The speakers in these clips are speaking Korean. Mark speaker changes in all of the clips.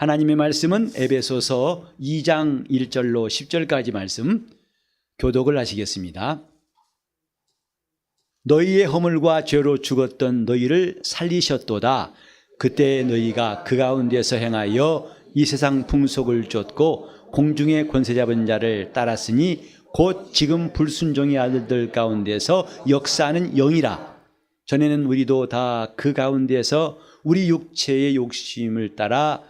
Speaker 1: 하나님의 말씀은 에베소서 2장 1절로 10절까지 말씀 교독을 하시겠습니다. 너희의 허물과 죄로 죽었던 너희를 살리셨도다. 그때 너희가 그 가운데서 행하여 이 세상 풍속을 쫓고 공중의 권세 잡은 자를 따랐으니 곧 지금 불순종의 아들들 가운데서 역사하는 영이라. 전에는 우리도 다 그 가운데서 우리 육체의 욕심을 따라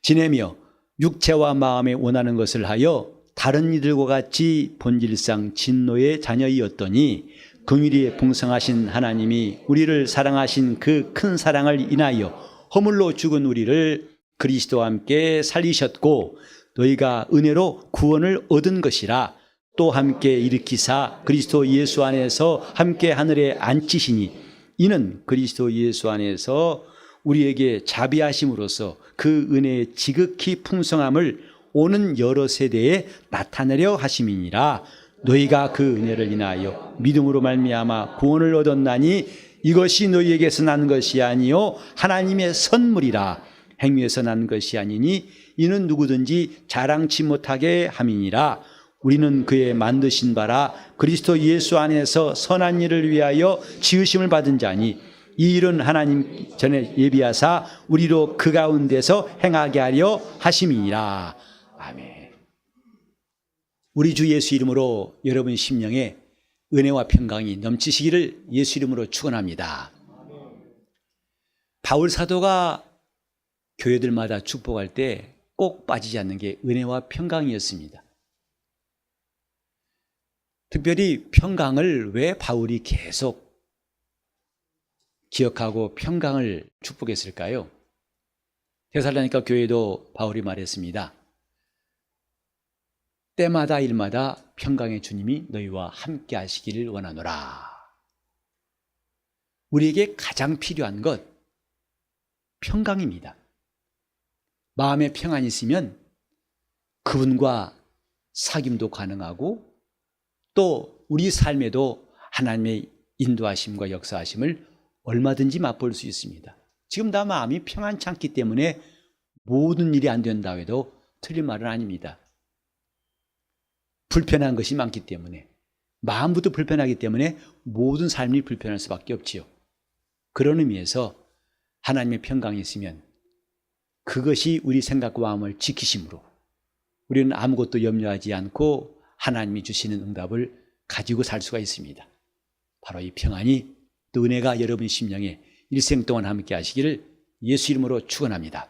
Speaker 1: 지내며 육체와 마음에 원하는 것을 하여 다른 이들과 같이 본질상 진노의 자녀이었더니 긍휼히 풍성하신 하나님이 우리를 사랑하신 그 큰 사랑을 인하여 허물로 죽은 우리를 그리스도와 함께 살리셨고 너희가 은혜로 구원을 얻은 것이라. 또 함께 일으키사 그리스도 예수 안에서 함께 하늘에 앉히시니 이는 그리스도 예수 안에서 우리에게 자비하심으로써 그 은혜의 지극히 풍성함을 오는 여러 세대에 나타내려 하심이니라. 너희가 그 은혜를 인하여 믿음으로 말미암아 구원을 얻었나니 이것이 너희에게서 난 것이 아니요 하나님의 선물이라. 행위에서 난 것이 아니니 이는 누구든지 자랑치 못하게 함이니라. 우리는 그의 만드신 바라 그리스도 예수 안에서 선한 일을 위하여 지으심을 받은 자니 이 일은 하나님 전에 예비하사 우리로 그 가운데서 행하게 하려 하심이니라. 아멘. 우리 주 예수 이름으로 여러분 심령에 은혜와 평강이 넘치시기를 예수 이름으로 축원합니다. 바울 사도가 교회들마다 축복할 때 꼭 빠지지 않는 게 은혜와 평강이었습니다. 특별히 평강을 왜 바울이 계속 기억하고 평강을 축복했을까요? 데살로니가 교회도 바울이 말했습니다. 때마다 일마다 평강의 주님이 너희와 함께 하시기를 원하노라. 우리에게 가장 필요한 것 평강입니다. 마음에 평안이 있으면 그분과 사귐도 가능하고 또 우리 삶에도 하나님의 인도하심과 역사하심을 얼마든지 맛볼 수 있습니다. 지금 나 마음이 평안치 않기 때문에 모든 일이 안 된다고 해도 틀린 말은 아닙니다. 불편한 것이 많기 때문에 마음부터 불편하기 때문에 모든 삶이 불편할 수밖에 없지요. 그런 의미에서 하나님의 평강이 있으면 그것이 우리 생각과 마음을 지키심으로 우리는 아무것도 염려하지 않고 하나님이 주시는 응답을 가지고 살 수가 있습니다. 바로 이 평안이 또 은혜가 여러분 심령에 일생 동안 함께 하시기를 예수 이름으로 축원합니다.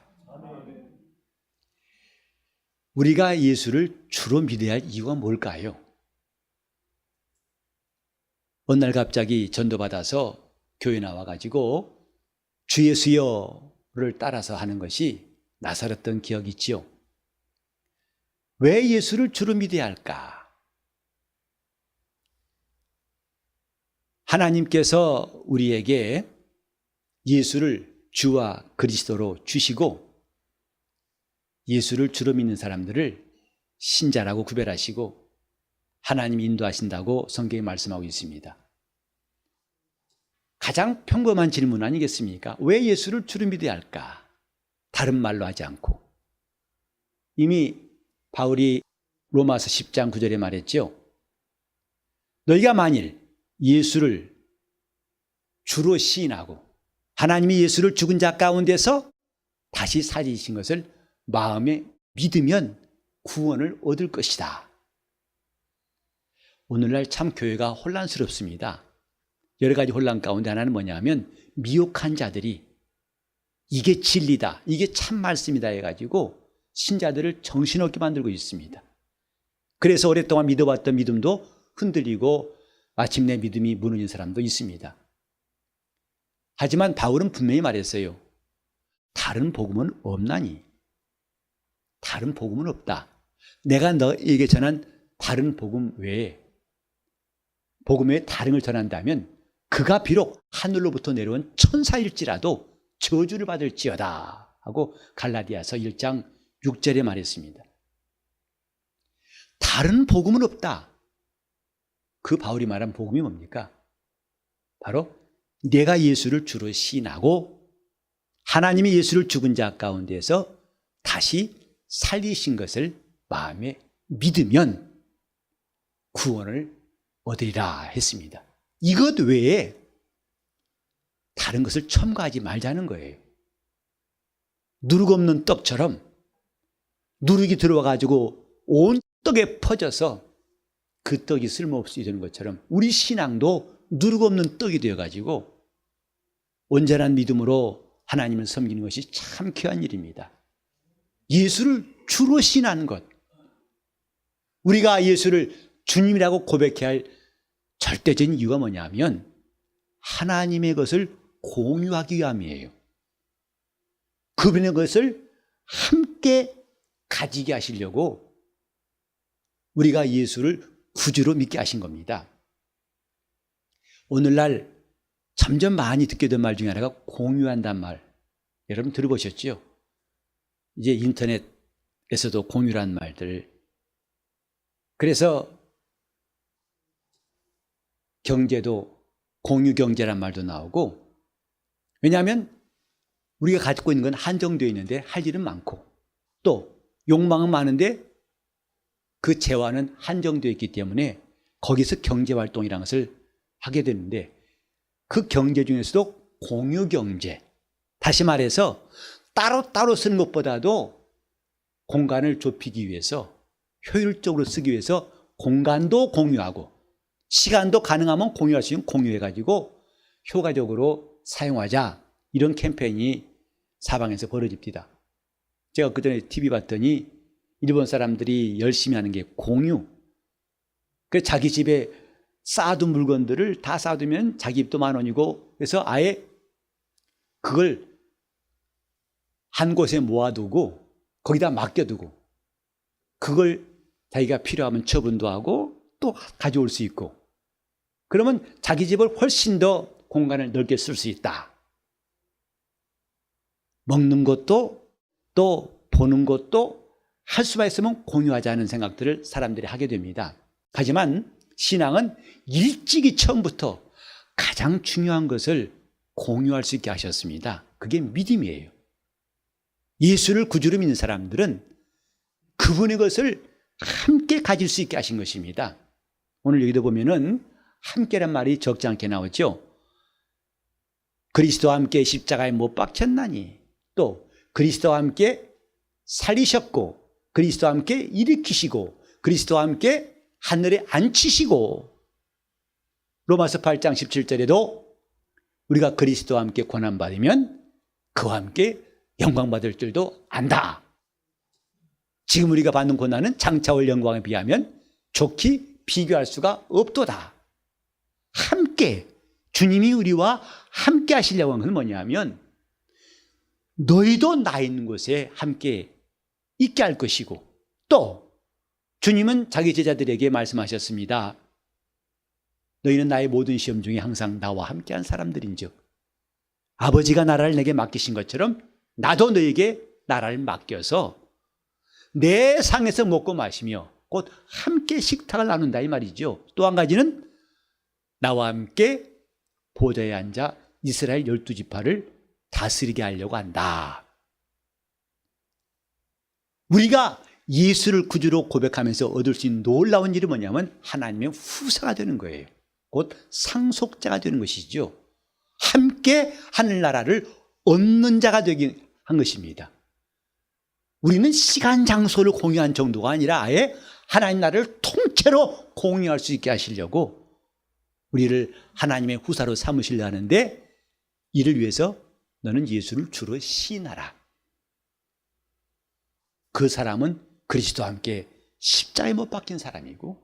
Speaker 1: 우리가 예수를 주로 믿어야 할 이유가 뭘까요? 어느 날 갑자기 전도받아서 교회 나와가지고 주 예수여를 따라서 하는 것이 나서렸던 기억이 있지요. 왜 예수를 주로 믿어야 할까? 하나님께서 우리에게 예수를 주와 그리스도로 주시고 예수를 주로 믿는 사람들을 신자라고 구별하시고 하나님이 인도하신다고 성경에 말씀하고 있습니다. 가장 평범한 질문 아니겠습니까? 왜 예수를 주로 믿어야 할까? 다른 말로 하지 않고 이미 바울이 로마서 10장 9절에 말했죠. 너희가 만일 예수를 주로 시인하고 하나님이 예수를 죽은 자 가운데서 다시 살리신 것을 마음에 믿으면 구원을 얻을 것이다. 오늘날 참 교회가 혼란스럽습니다. 여러 가지 혼란 가운데 하나는 뭐냐면 미혹한 자들이 이게 진리다, 이게 참 말씀이다 해가지고 신자들을 정신없게 만들고 있습니다. 그래서 오랫동안 믿어왔던 믿음도 흔들리고 마침내 믿음이 무너진 사람도 있습니다. 하지만 바울은 분명히 말했어요. 다른 복음은 없나니? 다른 복음은 없다. 내가 너에게 전한 다른 복음 외에 복음 외에 다른 걸 전한다면 그가 비록 하늘로부터 내려온 천사일지라도 저주를 받을지어다 하고 갈라디아서 1장 6절에 말했습니다. 다른 복음은 없다. 그 바울이 말한 복음이 뭡니까? 바로 내가 예수를 주로 시인하고 하나님이 예수를 죽은 자 가운데서 다시 살리신 것을 마음에 믿으면 구원을 얻으리라 했습니다. 이것 외에 다른 것을 첨가하지 말자는 거예요. 누룩 없는 떡처럼 누룩이 들어와가지고 온 떡에 퍼져서 그 떡이 쓸모없이 되는 것처럼 우리 신앙도 누룩 없는 떡이 되어가지고 온전한 믿음으로 하나님을 섬기는 것이 참 귀한 일입니다. 예수를 주로 신하는 것, 우리가 예수를 주님이라고 고백해야 할 절대적인 이유가 뭐냐면 하나님의 것을 공유하기 위함이에요. 그분의 것을 함께 가지게 하시려고 우리가 예수를 구주로 믿게 하신 겁니다. 오늘날 점점 많이 듣게 된 말 중에 하나가 공유한단 말. 여러분 들어보셨죠? 이제 인터넷에서도 공유란 말들. 그래서 경제도 공유경제란 말도 나오고, 왜냐하면 우리가 가지고 있는 건 한정되어 있는데 할 일은 많고 또 욕망은 많은데 그 재화는 한정되어 있기 때문에 거기서 경제활동이라는 것을 하게 되는데, 그 경제 중에서도 공유경제, 다시 말해서 따로따로 쓰는 것보다도 공간을 좁히기 위해서 효율적으로 쓰기 위해서 공간도 공유하고 시간도 가능하면 공유할 수 있는 공유해가지고 효과적으로 사용하자, 이런 캠페인이 사방에서 벌어집니다. 제가 그전에 TV 봤더니 일본 사람들이 열심히 하는 게 공유. 그래서 자기 집에 쌓아둔 물건들을 다 쌓아두면 자기 입도 10,000원이고, 그래서 아예 그걸 한 곳에 모아두고 거기다 맡겨두고 그걸 자기가 필요하면 처분도 하고 또 가져올 수 있고, 그러면 자기 집을 훨씬 더 공간을 넓게 쓸 수 있다. 먹는 것도 또 보는 것도 할 수만 있으면 공유하자는 생각들을 사람들이 하게 됩니다. 하지만 신앙은 일찍이 처음부터 가장 중요한 것을 공유할 수 있게 하셨습니다. 그게 믿음이에요. 예수를 구주로 믿는 사람들은 그분의 것을 함께 가질 수 있게 하신 것입니다. 오늘 여기도 보면은 함께란 말이 적지 않게 나오죠. 그리스도와 함께 십자가에 못 박혔나니, 또 그리스도와 함께 살리셨고 그리스도와 함께 일으키시고 그리스도와 함께 하늘에 앉히시고, 로마서 8장 17절에도 우리가 그리스도와 함께 고난받으면 그와 함께 영광받을 줄도 안다. 지금 우리가 받는 고난은 장차 올 영광에 비하면 좋게 비교할 수가 없도다. 함께, 주님이 우리와 함께 하시려고 하는 건 뭐냐면 너희도 나 있는 곳에 함께 있게 할 것이고, 또 주님은 자기 제자들에게 말씀하셨습니다. 너희는 나의 모든 시험 중에 항상 나와 함께한 사람들인즉 아버지가 나라를 내게 맡기신 것처럼 나도 너에게 나라를 맡겨서 내 상에서 먹고 마시며 곧 함께 식탁을 나눈다, 이 말이죠. 또 한 가지는 나와 함께 보좌에 앉아 이스라엘 12지파를 다스리게 하려고 한다. 우리가 예수를 구주로 고백하면서 얻을 수 있는 놀라운 일이 뭐냐면 하나님의 후사가 되는 거예요. 곧 상속자가 되는 것이죠. 함께 하늘나라를 얻는 자가 되게 한 것입니다. 우리는 시간 장소를 공유한 정도가 아니라 아예 하나님 나라를 통째로 공유할 수 있게 하시려고 우리를 하나님의 후사로 삼으시려 하는데, 이를 위해서 너는 예수를 주로 신하라. 그 사람은 그리스도와 함께 십자가에 못 박힌 사람이고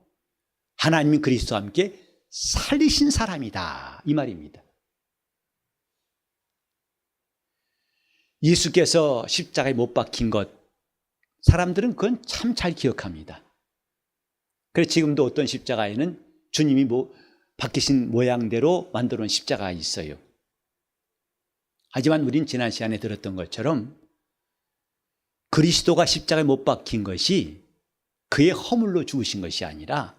Speaker 1: 하나님이 그리스도와 함께 살리신 사람이다, 이 말입니다. 예수께서 십자가에 못 박힌 것, 사람들은 그건 참 잘 기억합니다. 그래서 지금도 어떤 십자가에는 주님이 박히신 모양대로 만들어 놓은 십자가가 있어요. 하지만 우린 지난 시간에 들었던 것처럼 그리스도가 십자가에 못 박힌 것이 그의 허물로 죽으신 것이 아니라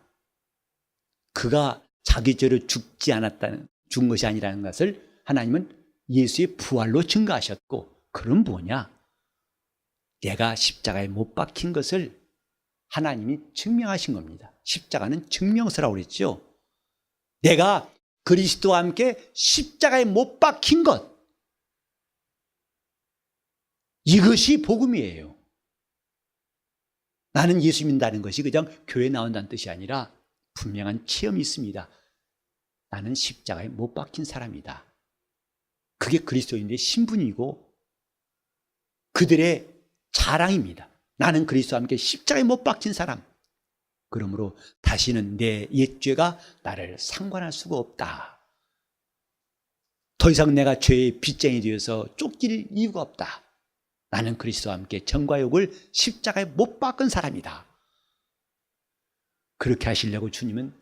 Speaker 1: 그가 자기 죄로 죽은 것이 아니라는 것을 하나님은 예수의 부활로 증거하셨고, 그건 뭐냐? 내가 십자가에 못 박힌 것을 하나님이 증명하신 겁니다. 십자가는 증명서라고 그랬죠. 내가 그리스도와 함께 십자가에 못 박힌 것, 이것이 복음이에요. 나는 예수 믿는다는 것이 그냥 교회 나온다는 뜻이 아니라 분명한 체험이 있습니다. 나는 십자가에 못 박힌 사람이다. 그게 그리스도인의 신분이고 그들의 자랑입니다. 나는 그리스도와 함께 십자가에 못 박힌 사람. 그러므로 다시는 내 옛죄가 나를 상관할 수가 없다. 더 이상 내가 죄의 빚쟁이 되어서 쫓길 이유가 없다. 나는 그리스도와 함께 정과 욕을 십자가에 못 박은 사람이다. 그렇게 하시려고 주님은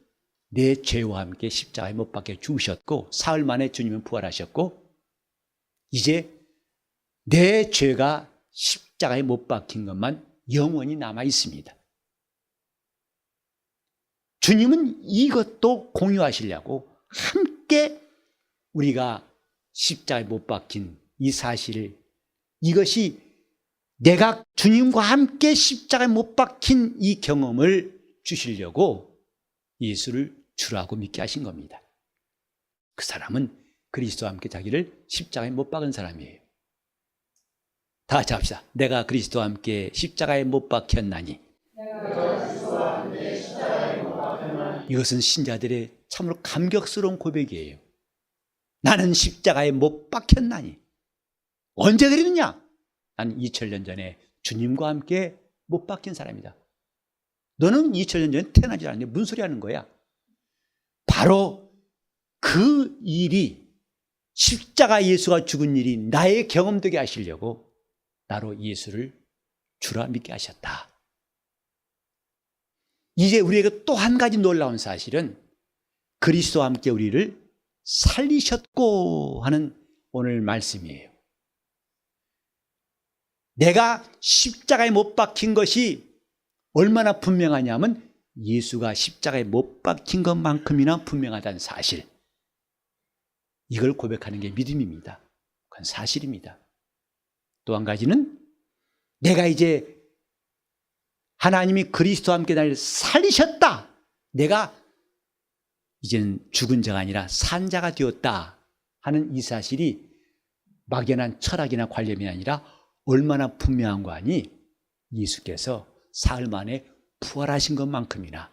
Speaker 1: 내 죄와 함께 십자가에 못 박혀 죽으셨고 사흘 만에 주님은 부활하셨고 이제 내 죄가 십자가에 못 박힌 것만 영원히 남아 있습니다. 주님은 이것도 공유하시려고 함께 우리가 십자가에 못 박힌 이 사실을, 이것이 내가 주님과 함께 십자가에 못 박힌 이 경험을 주시려고 예수를 주라고 믿게 하신 겁니다. 그 사람은 그리스도와 함께 자기를 십자가에 못 박은 사람이에요. 다 같이 합시다. 내가 그리스도와 함께 십자가에 못 박혔나니. 이것은 신자들의 참으로 감격스러운 고백이에요. 나는 십자가에 못 박혔나니. 언제 그랬느냐? 나는 2000년 전에 주님과 함께 못 박힌 사람이다. 너는 2000년 전에 태어나지 않았는데 무슨 소리 하는 거야? 바로 그 일이, 십자가 예수가 죽은 일이 나의 경험되게 하시려고 나로 예수를 주라 믿게 하셨다. 이제 우리에게 또 한 가지 놀라운 사실은 그리스도와 함께 우리를 살리셨고 하는 오늘 말씀이에요. 내가 십자가에 못 박힌 것이 얼마나 분명하냐면 예수가 십자가에 못 박힌 것만큼이나 분명하다는 사실. 이걸 고백하는 게 믿음입니다. 그건 사실입니다. 또 한 가지는 내가 이제 하나님이 그리스도와 함께 나를 살리셨다. 내가 이제는 죽은 자가 아니라 산 자가 되었다 하는 이 사실이 막연한 철학이나 관념이 아니라 얼마나 분명한 거 아니? 예수께서 사흘 만에 부활하신 것만큼이나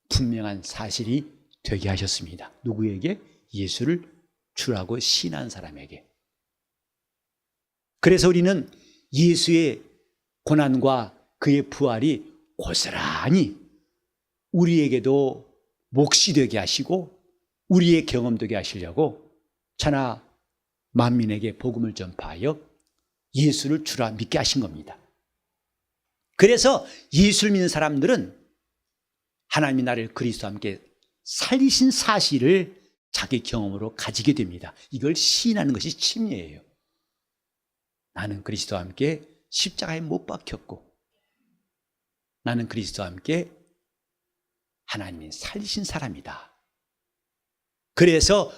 Speaker 1: 분명한 사실이 되게 하셨습니다. 누구에게? 예수를 주라고 신한 사람에게. 그래서 우리는 예수의 고난과 그의 부활이 고스란히 우리에게도 몫이 되게 하시고 우리의 경험 되게 하시려고 천하 만민에게 복음을 전파하여 예수를 주라 믿게 하신 겁니다. 그래서 예수를 믿는 사람들은 하나님이 나를 그리스도와 함께 살리신 사실을 자기 경험으로 가지게 됩니다. 이걸 시인하는 것이 침례예요. 나는 그리스도와 함께 십자가에 못 박혔고 나는 그리스도와 함께 하나님이 살리신 사람이다. 그래서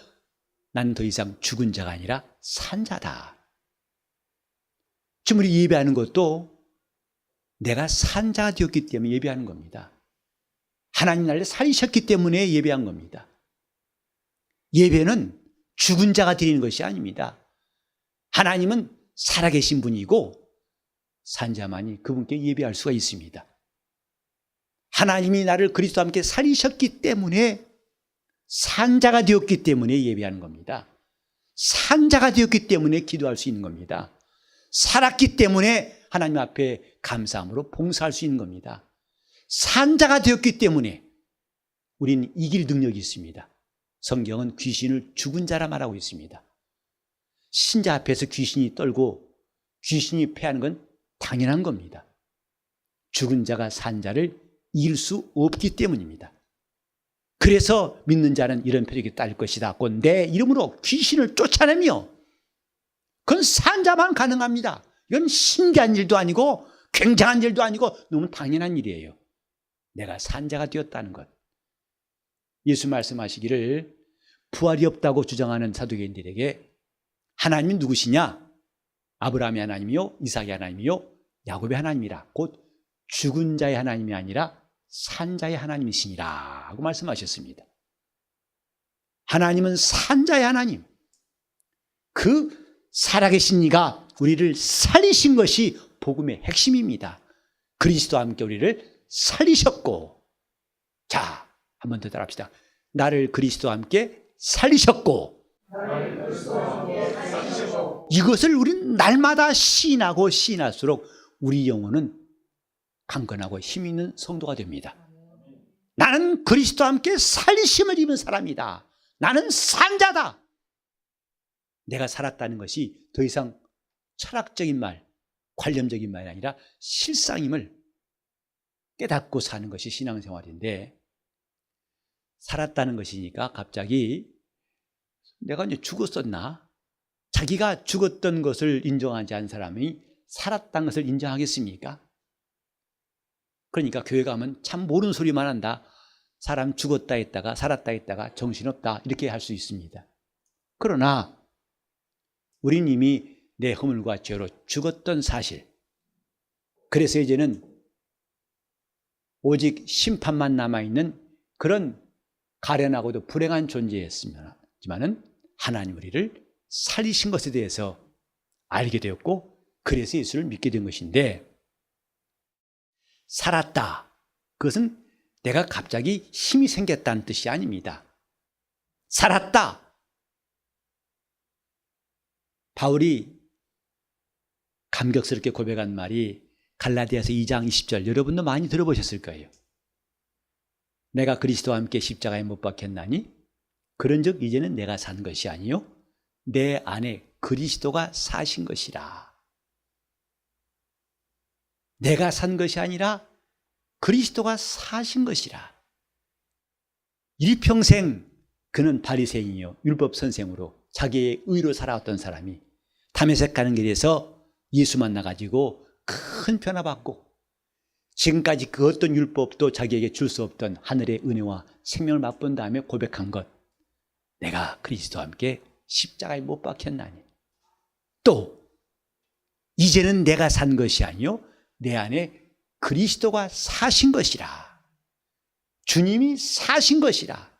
Speaker 1: 나는 더 이상 죽은 자가 아니라 산 자다. 지금 우리 예배하는 것도 내가 산 자가 되었기 때문에 예배하는 겁니다. 하나님 나를 살리셨기 때문에 예배한 겁니다. 예배는 죽은 자가 드리는 것이 아닙니다. 하나님은 살아계신 분이고 산 자만이 그분께 예배할 수가 있습니다. 하나님이 나를 그리스도와 함께 살리셨기 때문에 산 자가 되었기 때문에 예배하는 겁니다. 산 자가 되었기 때문에 기도할 수 있는 겁니다. 살았기 때문에 하나님 앞에 감사함으로 봉사할 수 있는 겁니다. 산 자가 되었기 때문에 우리는 이길 능력이 있습니다. 성경은 귀신을 죽은 자라 말하고 있습니다. 신자 앞에서 귀신이 떨고 귀신이 패하는 건 당연한 겁니다. 죽은 자가 산 자를 이길 수 없기 때문입니다. 그래서 믿는 자는 이런 표적이 따를 것이다. 곧 내 이름으로 귀신을 쫓아내며, 그건 산 자만 가능합니다. 이건 신기한 일도 아니고 굉장한 일도 아니고 너무 당연한 일이에요. 내가 산 자가 되었다는 것. 예수 말씀하시기를 부활이 없다고 주장하는 사두개인들에게 하나님이 누구시냐? 아브라함의 하나님이요, 이삭의 하나님이요, 야곱의 하나님이라 곧 죽은 자의 하나님이 아니라 산 자의 하나님이시니라 하고 말씀하셨습니다. 하나님은 산 자의 하나님, 그 살아계신 이가 우리를 살리신 것이 복음의 핵심입니다. 그리스도와 함께 우리를 살리셨고, 자, 한 번 더 따라합시다. 나를 그리스도와 함께 살리셨고, 이것을 우리는 날마다 시인하고 시인할수록 우리 영혼은 강건하고 힘 있는 성도가 됩니다. 나는 그리스도와 함께 살리심을 입은 사람이다. 나는 산자다. 내가 살았다는 것이 더 이상 철학적인 말, 관념적인 말이 아니라 실상임을 깨닫고 사는 것이 신앙생활인데, 살았다는 것이니까 갑자기 내가 이제 죽었었나? 자기가 죽었던 것을 인정하지 않은 사람이 살았다는 것을 인정하겠습니까? 그러니까 교회 가면 참 모르는 소리만 한다. 사람 죽었다 했다가 살았다 했다가 정신없다 이렇게 할 수 있습니다. 그러나 우린 이미 내 허물과 죄로 죽었던 사실, 그래서 이제는 오직 심판만 남아있는 그런 가련하고도 불행한 존재였지만은 하나님 우리를 살리신 것에 대해서 알게 되었고, 그래서 예수를 믿게 된 것인데, 살았다, 그것은 내가 갑자기 힘이 생겼다는 뜻이 아닙니다. 살았다, 바울이 감격스럽게 고백한 말이 갈라디아서 2장 20절, 여러분도 많이 들어보셨을 거예요. 내가 그리스도와 함께 십자가에 못 박혔나니 그런즉 이제는 내가 산 것이 아니요 내 안에 그리스도가 사신 것이라. 내가 산 것이 아니라 그리스도가 사신 것이라. 일평생 그는 바리새인이요 율법 선생으로 자기의 의로 살아왔던 사람이 다메섹 가는 길에서 예수 만나가지고 큰 변화받고, 지금까지 그 어떤 율법도 자기에게 줄 수 없던 하늘의 은혜와 생명을 맛본 다음에 고백한 것, 내가 그리스도와 함께 십자가에 못 박혔나니. 또 이제는 내가 산 것이 아니요 내 안에 그리스도가 사신 것이라. 주님이 사신 것이라.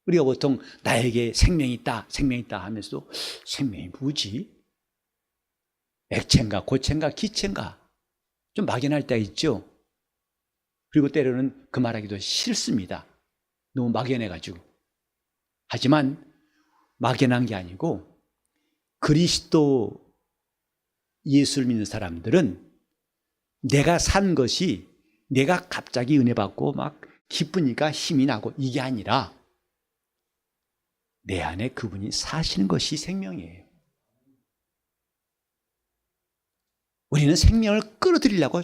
Speaker 1: 우리가 보통 나에게 생명이 있다, 생명이 있다 하면서도 생명이 뭐지? 액체인가 고체인가 기체인가 좀 막연할 때가 있죠. 그리고 때로는 그 말하기도 싫습니다. 너무 막연해가지고. 하지만 막연한 게 아니고 그리스도 예수를 믿는 사람들은 내가 산 것이 내가 갑자기 은혜 받고 막 기쁘니까 힘이 나고 이게 아니라 내 안에 그분이 사시는 것이 생명이에요. 우리는 생명을 끌어들이려고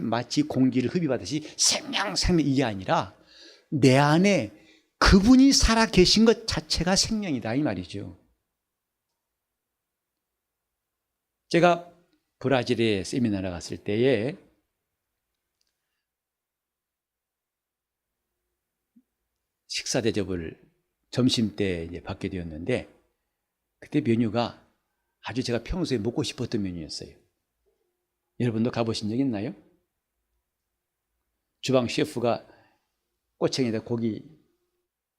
Speaker 1: 마치 공기를 흡입하듯이 생명 이게 아니라 내 안에 그분이 살아 계신 것 자체가 생명이다 이 말이죠. 제가 브라질에 세미나를 갔을 때에 식사 대접을 점심 때 이제 받게 되었는데, 그때 메뉴가 아주 제가 평소에 먹고 싶었던 메뉴였어요. 여러분도 가보신 적 있나요? 주방 셰프가 꼬챙이에다 고기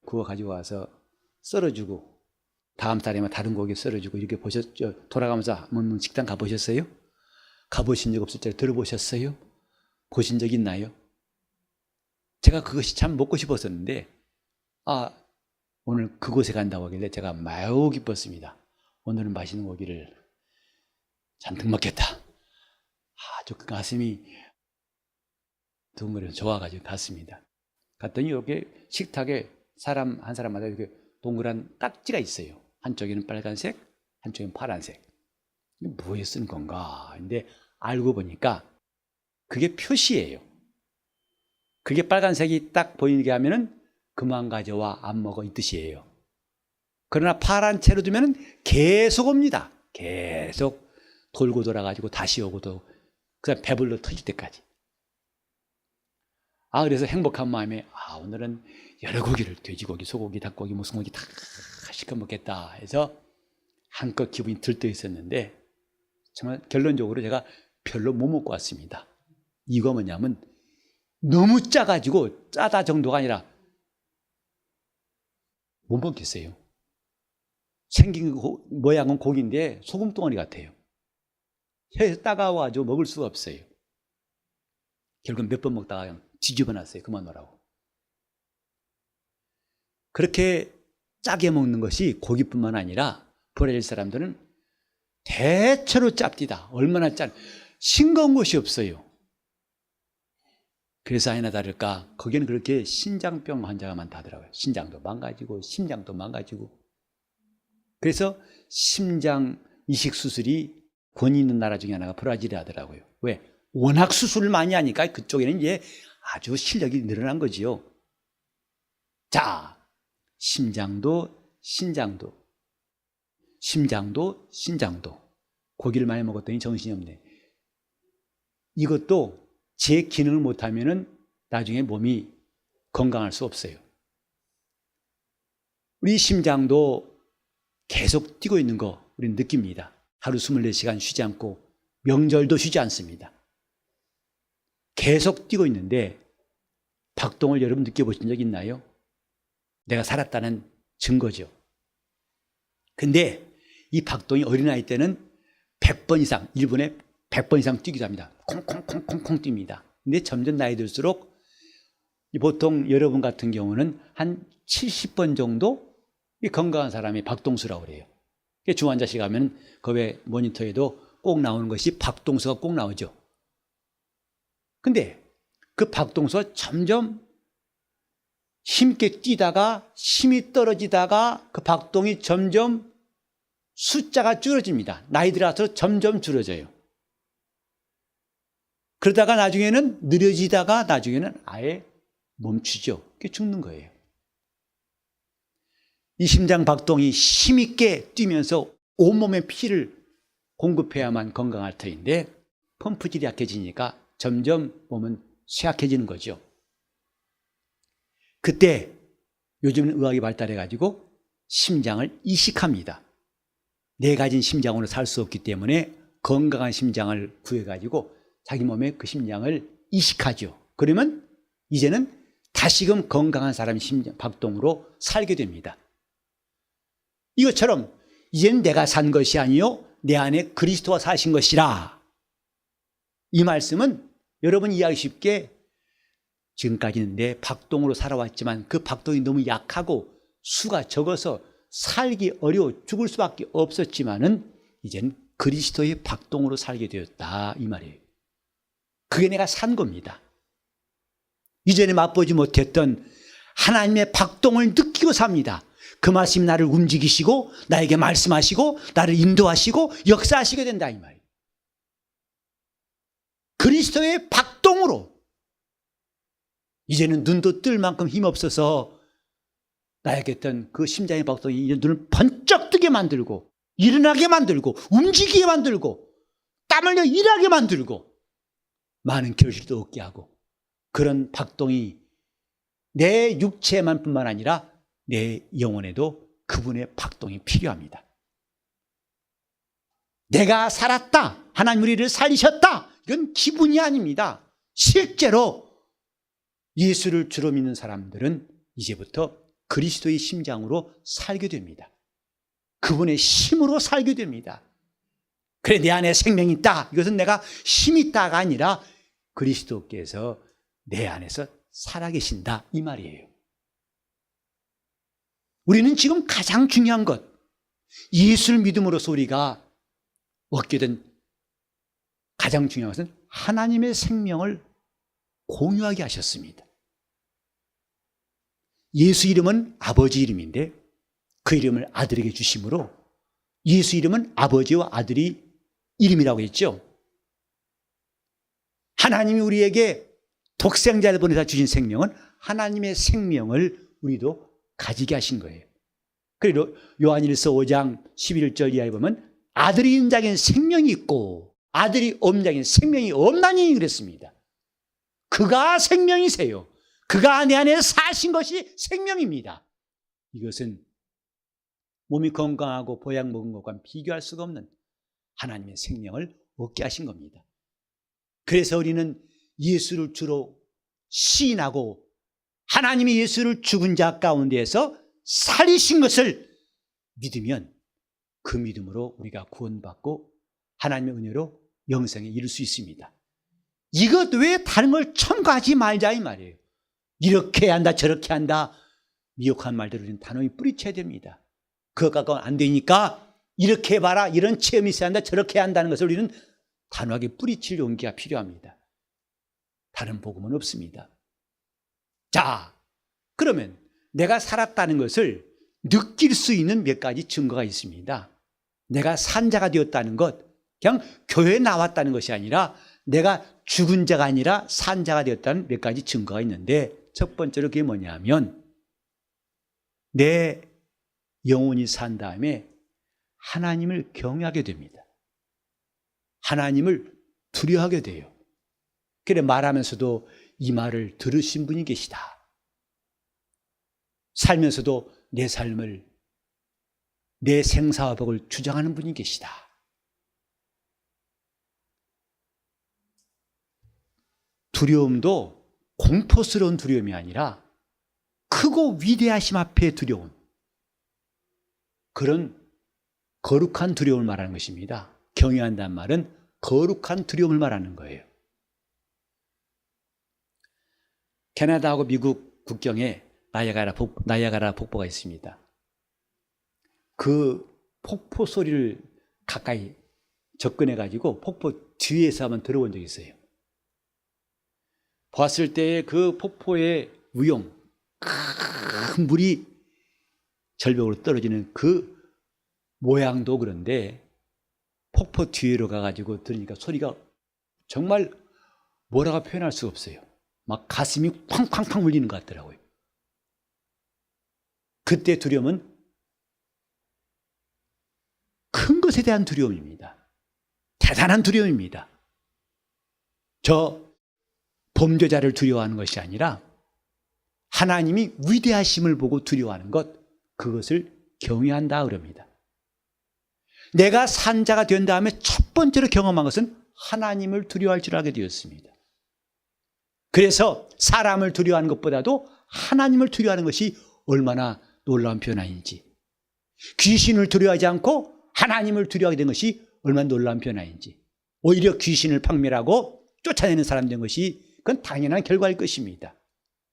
Speaker 1: 구워 가지고 와서 썰어주고, 다음 달에만 다른 고기 썰어주고 이렇게 보셨죠? 돌아가면서 먹는 식당 가보셨어요? 가보신 적 없을 때 들어보셨어요? 보신 적 있나요? 제가 그것이 참 먹고 싶었었는데, 오늘 그곳에 간다고 하길래 제가 매우 기뻤습니다. 오늘은 맛있는 고기를 잔뜩 먹겠다. 아주 그 가슴이 둥그려 좋아가지고 갔습니다. 갔더니 여기 식탁에 사람 한 사람마다 이렇게 동그란 딱지가 있어요. 한쪽에는 빨간색, 한쪽에는 파란색. 이게 뭐에 쓴 건가? 근데 알고 보니까 그게 표시예요. 그게 빨간색이 딱 보이게 하면은 그만 가져와 안 먹어 이 뜻이에요. 그러나 파란 채로 두면은 계속 옵니다. 계속 돌고 돌아가지고 다시 오고도 그다음 배불러 터질 때까지. 그래서 행복한 마음에 오늘은 여러 고기를 돼지고기, 소고기, 닭고기, 무슨 고기 다 시켜 먹겠다 해서 한껏 기분이 들떠 있었는데, 정말 결론적으로 제가 별로 못 먹고 왔습니다. 이거 뭐냐면 너무 짜가지고 짜다 정도가 아니라 못 먹겠어요. 생긴 모양은 고기인데 소금 덩어리 같아요. 혀에서 따가워가지고 먹을 수가 없어요. 결국 몇 번 먹다가 그냥 뒤집어 놨어요. 그만 놓으라고. 그렇게 짜게 먹는 것이 고기뿐만 아니라 브라질 사람들은 대체로 짭디다. 얼마나 싱거운 것이 없어요. 그래서 아니나 다를까 거기는 그렇게 신장병 환자가 많다 하더라고요. 신장도 망가지고 심장도 망가지고. 그래서 심장 이식 수술이 권위 있는 나라 중에 하나가 브라질이 하더라고요. 왜? 워낙 수술을 많이 하니까 그쪽에는 이제 아주 실력이 늘어난 거지요. 자, 심장도 신장도 고기를 많이 먹었더니 정신이 없네. 이것도 제 기능을 못하면은 나중에 몸이 건강할 수 없어요. 우리 심장도 계속 뛰고 있는 거 우리는 느낍니다. 하루 24시간 쉬지 않고 명절도 쉬지 않습니다. 계속 뛰고 있는데 박동을 여러분 느껴보신 적 있나요? 내가 살았다는 증거죠. 근데 이 박동이 어린아이 때는 100번 이상, 1분에 100번 이상 뛰기도 합니다. 콩콩콩콩콩 뜁니다. 근데 점점 나이 들수록 보통 여러분 같은 경우는 한 70번 정도 건강한 사람이 박동수라고 그래요. 중환자실 가면 그 모니터에도 꼭 나오는 것이 박동수가 꼭 나오죠. 근데 그 박동수가 점점 힘있게 뛰다가 힘이 떨어지다가 그 박동이 점점 숫자가 줄어집니다. 나이 들어서 점점 줄어져요. 그러다가 나중에는 느려지다가 나중에는 아예 멈추죠. 그게 죽는 거예요. 이 심장 박동이 힘있게 뛰면서 온몸에 피를 공급해야만 건강할 터인데 펌프질이 약해지니까 점점 몸은 쇠약해지는 거죠. 그때 요즘은 의학이 발달해가지고 심장을 이식합니다. 내 가진 심장으로 살 수 없기 때문에 건강한 심장을 구해가지고 자기 몸에 그 심장을 이식하죠. 그러면 이제는 다시금 건강한 사람의 심장 박동으로 살게 됩니다. 이것처럼 이제는 내가 산 것이 아니요 내 안에 그리스도가 사신 것이라. 이 말씀은 여러분 이해하기 쉽게 지금까지는 내 박동으로 살아왔지만 그 박동이 너무 약하고 수가 적어서 살기 어려워 죽을 수밖에 없었지만은 이제는 그리스도의 박동으로 살게 되었다 이 말이에요. 그게 내가 산 겁니다. 이전에 맛보지 못했던 하나님의 박동을 느끼고 삽니다. 그 말씀이 나를 움직이시고 나에게 말씀하시고 나를 인도하시고 역사하시게 된다 이 말이에요. 그리스도의 박동으로 이제는 눈도 뜰 만큼 힘없어서 나에게 했던 그 심장의 박동이 이제 눈을 번쩍 뜨게 만들고 일어나게 만들고 움직이게 만들고 땀 흘려 일하게 만들고 많은 결실도 얻게 하고 그런 박동이 내 육체만 뿐만 아니라 내 영혼에도 그분의 박동이 필요합니다. 내가 살았다. 하나님 우리를 살리셨다. 이건 기분이 아닙니다. 실제로 예수를 주로 믿는 사람들은 이제부터 그리스도의 심장으로 살게 됩니다. 그분의 힘으로 살게 됩니다. 그래 내 안에 생명이 있다. 이것은 내가 힘이 있다가 아니라 그리스도께서 내 안에서 살아계신다 이 말이에요. 우리는 지금 가장 중요한 것 예수를 믿음으로써 우리가 얻게 된 가장 중요한 것은 하나님의 생명을 공유하게 하셨습니다. 예수 이름은 아버지 이름인데 그 이름을 아들에게 주심으로 예수 이름은 아버지와 아들이 이름이라고 했죠. 하나님이 우리에게 독생자를 보내사 주신 생명은 하나님의 생명을 우리도 가지게 하신 거예요. 그리고 요한일서 5장 11절 이하에 보면 아들이 있는 자에게는 생명이 있고 아들이 없는 자에게는 생명이 없나니 그랬습니다. 그가 생명이세요. 그가 내 안에 사신 것이 생명입니다. 이것은 몸이 건강하고 보약 먹은 것과 비교할 수가 없는 하나님의 생명을 얻게 하신 겁니다. 그래서 우리는 예수를 주로 시인하고 하나님이 예수를 죽은 자 가운데에서 살리신 것을 믿으면 그 믿음으로 우리가 구원받고 하나님의 은혜로 영생에 이를 수 있습니다. 이것 외에 다른 걸 첨가하지 말자 이 말이에요. 이렇게 한다 저렇게 한다 미혹한 말들을 우리는 단호히 뿌리쳐야 됩니다. 그것 갖고는 안 되니까 이렇게 해봐라 이런 체험이 있어야 한다 저렇게 한다는 것을 우리는 단호하게 뿌리칠 용기가 필요합니다. 다른 복음은 없습니다. 자, 그러면 내가 살았다는 것을 느낄 수 있는 몇 가지 증거가 있습니다. 내가 산자가 되었다는 것, 그냥 교회에 나왔다는 것이 아니라 내가 죽은 자가 아니라 산자가 되었다는 몇 가지 증거가 있는데, 첫 번째로 그게 뭐냐면 내 영혼이 산 다음에 하나님을 경외하게 됩니다. 하나님을 두려워하게 돼요. 그래 말하면서도 이 말을 들으신 분이 계시다. 살면서도 내 삶을, 내 생사화복을 주장하는 분이 계시다. 두려움도 공포스러운 두려움이 아니라 크고 위대하심 앞에 두려운 그런 거룩한 두려움을 말하는 것입니다. 경외한다는 말은 거룩한 두려움을 말하는 거예요. 캐나다하고 미국 국경에 나이아가라 폭포가 있습니다. 그 폭포 소리를 가까이 접근해가지고 폭포 뒤에서 한번 들어본 적이 있어요. 봤을 때 그 폭포의 우영, 큰 물이 절벽으로 떨어지는 그 모양도 그런데 폭포 뒤로 가가지고 들으니까 소리가 정말 뭐라고 표현할 수가 없어요. 막 가슴이 쾅쾅쾅 울리는 것 같더라고요. 그때 두려움은 큰 것에 대한 두려움입니다. 대단한 두려움입니다. 저 범죄자를 두려워하는 것이 아니라 하나님이 위대하심을 보고 두려워하는 것, 그것을 경외한다 그럽니다. 내가 산자가 된 다음에 첫 번째로 경험한 것은 하나님을 두려워할 줄 알게 되었습니다. 그래서 사람을 두려워하는 것보다도 하나님을 두려워하는 것이 얼마나 놀라운 변화인지, 귀신을 두려워하지 않고 하나님을 두려워하게 된 것이 얼마나 놀라운 변화인지, 오히려 귀신을 박멸하고 쫓아내는 사람 된 것이 그건 당연한 결과일 것입니다.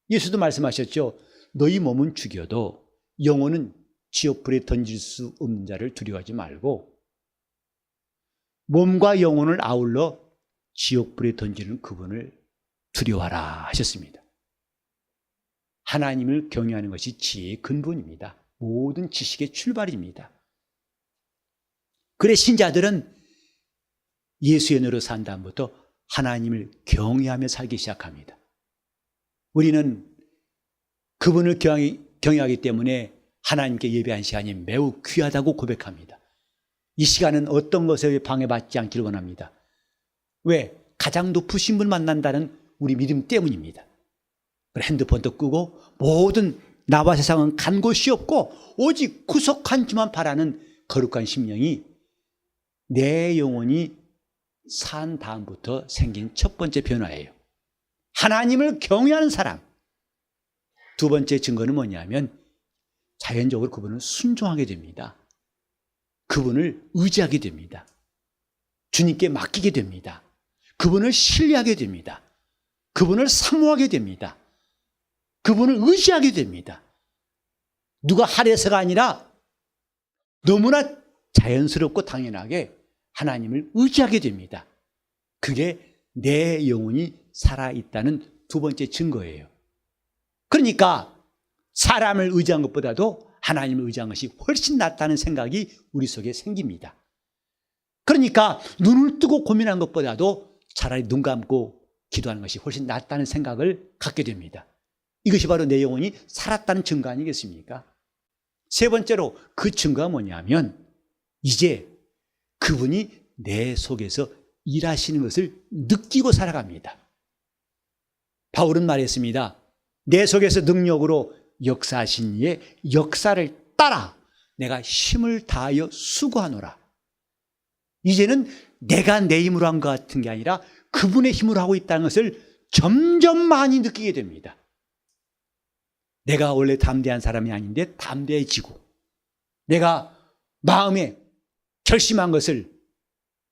Speaker 1: 예수도 말씀하셨죠. 너희 몸은 죽여도 영혼은 지옥불에 던질 수 없는 자를 두려워하지 말고 몸과 영혼을 아울러 지옥불에 던지는 그분을 두려워하라 하셨습니다. 하나님을 경외하는 것이 지혜의 근본입니다. 모든 지식의 출발입니다. 그래 신자들은 예수의 은혜로 산 다음부터 하나님을 경외하며 살기 시작합니다. 우리는 그분을 경외하기 때문에 하나님께 예배한 시간이 매우 귀하다고 고백합니다. 이 시간은 어떤 것에 방해받지 않기를 원합니다. 왜? 가장 높으신 분 만난다는 우리 믿음 때문입니다. 핸드폰도 끄고 모든 나와 세상은 간 곳이 없고 오직 구속한 주만 바라는 거룩한 심령이 내 영혼이 산 다음부터 생긴 첫 번째 변화예요. 하나님을 경외하는 사람. 두 번째 증거는 뭐냐면 자연적으로 그분을 순종하게 됩니다. 그분을 의지하게 됩니다. 주님께 맡기게 됩니다. 그분을 신뢰하게 됩니다. 그분을 사모하게 됩니다. 그분을 의지하게 됩니다. 누가 하래서가 아니라 너무나 자연스럽고 당연하게 하나님을 의지하게 됩니다. 그게 내 영혼이 살아있다는 두 번째 증거예요. 그러니까 사람을 의지한 것보다도 하나님을 의지한 것이 훨씬 낫다는 생각이 우리 속에 생깁니다. 그러니까 눈을 뜨고 고민한 것보다도 차라리 눈 감고 기도하는 것이 훨씬 낫다는 생각을 갖게 됩니다. 이것이 바로 내 영혼이 살았다는 증거 아니겠습니까? 세 번째로 그 증거가 뭐냐면 이제 그분이 내 속에서 일하시는 것을 느끼고 살아갑니다. 바울은 말했습니다. 내 속에서 능력으로 역사하신 이의 역사를 따라 내가 힘을 다하여 수고하노라. 이제는 내가 내 힘으로 한 것 같은 게 아니라 그분의 힘으로 하고 있다는 것을 점점 많이 느끼게 됩니다. 내가 원래 담대한 사람이 아닌데 담대해지고, 내가 마음에 결심한 것을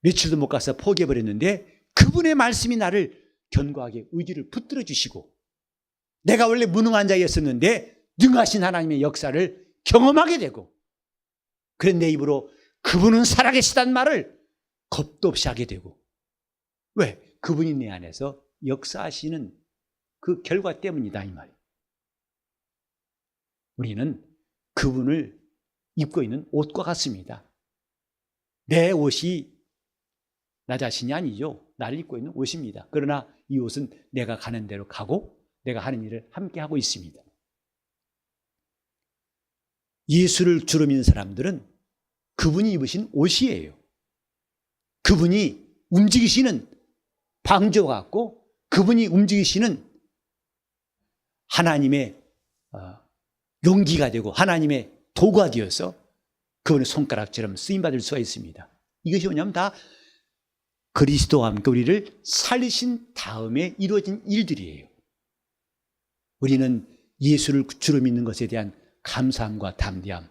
Speaker 1: 며칠도 못 가서 포기해버렸는데 그분의 말씀이 나를 견고하게 의지를 붙들어 주시고, 내가 원래 무능한 자였었는데 능하신 하나님의 역사를 경험하게 되고, 그런 내 입으로 그분은 살아계시단 말을 겁도 없이 하게 되고, 왜? 그분이 내 안에서 역사하시는 그 결과 때문이다, 이 말이에요. 우리는 그분을 입고 있는 옷과 같습니다. 내 옷이 나 자신이 아니죠. 나를 입고 있는 옷입니다. 그러나 이 옷은 내가 가는 대로 가고 내가 하는 일을 함께 하고 있습니다. 예수를 주로 믿는 사람들은 그분이 입으신 옷이에요. 그분이 움직이시는 방주와 같고, 그분이 움직이시는 하나님의 용기가 되고 하나님의 도구가 되어서 그분의 손가락처럼 쓰임받을 수가 있습니다. 이것이 뭐냐면 다 그리스도와 함께 우리를 살리신 다음에 이루어진 일들이에요. 우리는 예수를 주로 믿는 것에 대한 감사함과 담대함,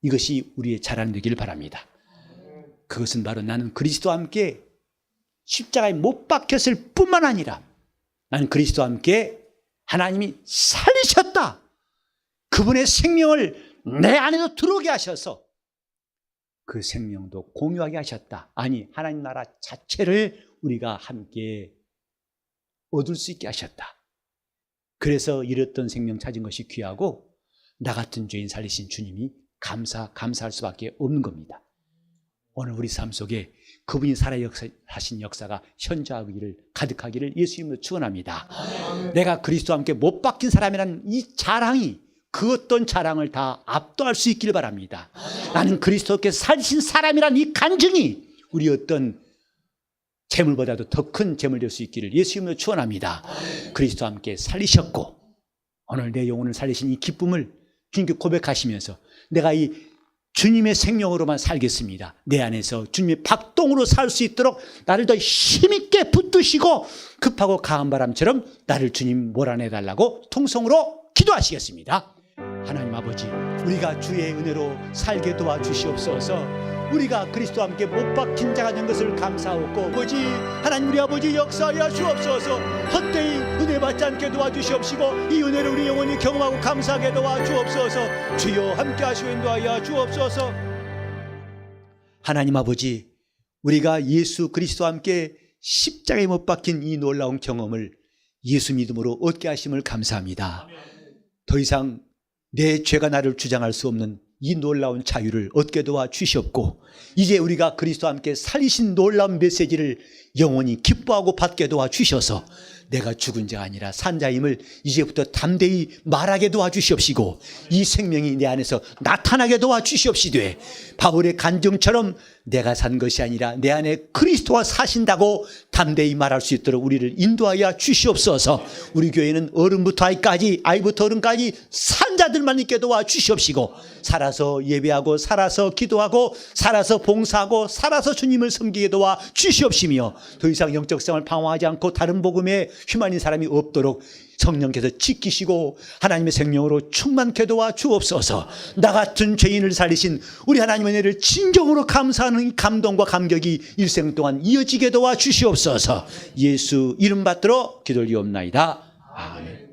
Speaker 1: 이것이 우리의 자랑 되기를 바랍니다. 그것은 바로 나는 그리스도와 함께 십자가에 못 박혔을 뿐만 아니라 나는 그리스도와 함께 하나님이 살리셨다, 그분의 생명을 내 안에도 들어오게 하셔서 그 생명도 공유하게 하셨다. 아니, 하나님 나라 자체를 우리가 함께 얻을 수 있게 하셨다. 그래서 잃었던 생명 찾은 것이 귀하고 나 같은 죄인 살리신 주님이 감사할 수밖에 없는 겁니다. 오늘 우리 삶 속에 그분이 살아하신 역사가 현저하기를, 가득하기를 예수 이름으로 축원합니다. 내가 그리스도와 함께 못 박힌 사람이라는 이 자랑이 그 어떤 자랑을 다 압도할 수 있기를 바랍니다. 나는 그리스도께 살신 사람이라는 이 간증이 우리 어떤 재물보다도 더 큰 재물 될 수 있기를 예수 이름으로 축원합니다. 그리스도와 함께 살리셨고 오늘 내 영혼을 살리신 이 기쁨을 주님께 고백하시면서 내가 이 주님의 생명으로만 살겠습니다. 내 안에서 주님의 박동으로 살 수 있도록 나를 더 힘있게 붙드시고 급하고 강한 바람처럼 나를 주님 몰아내달라고 통성으로 기도하시겠습니다. 하나님 아버지, 우리가 주의 은혜로 살게 도와주시옵소서. 우리가 그리스도와 함께 못 박힌 자가 된 것을 감사하고, 아버지 하나님, 우리 아버지 역사하여 주옵소서. 헛되이 은혜 받지 않게 도와주시옵시고 이 은혜를 우리 영원히 경험하고 감사하게 도와주옵소서. 주여 함께 하시고 인도하여 주옵소서. 하나님 아버지, 우리가 예수 그리스도와 함께 십자가에 못 박힌 이 놀라운 경험을 예수 믿음으로 얻게 하심을 감사합니다. 더 이상 내 죄가 나를 주장할 수 없는 이 놀라운 자유를 얻게 도와주시옵고, 이제 우리가 그리스도와 함께 살리신 놀라운 메시지를 영원히 기뻐하고 받게 도와주셔서 내가 죽은 자가 아니라 산 자임을 이제부터 담대히 말하게 도와주시옵시고 이 생명이 내 안에서 나타나게 도와주시옵시되 바울의 간증처럼 내가 산 것이 아니라 내 안에 그리스도가 사신다고 담대히 말할 수 있도록 우리를 인도하여 주시옵소서. 우리 교회는 어른부터 아이부터 어른까지 산 자들만 있게 도와주시옵시고 살아서 예배하고 살아서 기도하고 살아서 봉사하고 살아서 주님을 섬기게 도와주시옵시며 더 이상 영적 생활을 방황하지 않고 다른 복음에 휘말린 사람이 없도록 성령께서 지키시고 하나님의 생명으로 충만케 도와주옵소서. 나 같은 죄인을 살리신 우리 하나님의 은혜를 진정으로 감사하는 감동과 감격이 일생 동안 이어지게 도와주시옵소서. 예수 이름 받들어 기도리옵나이다. 아멘.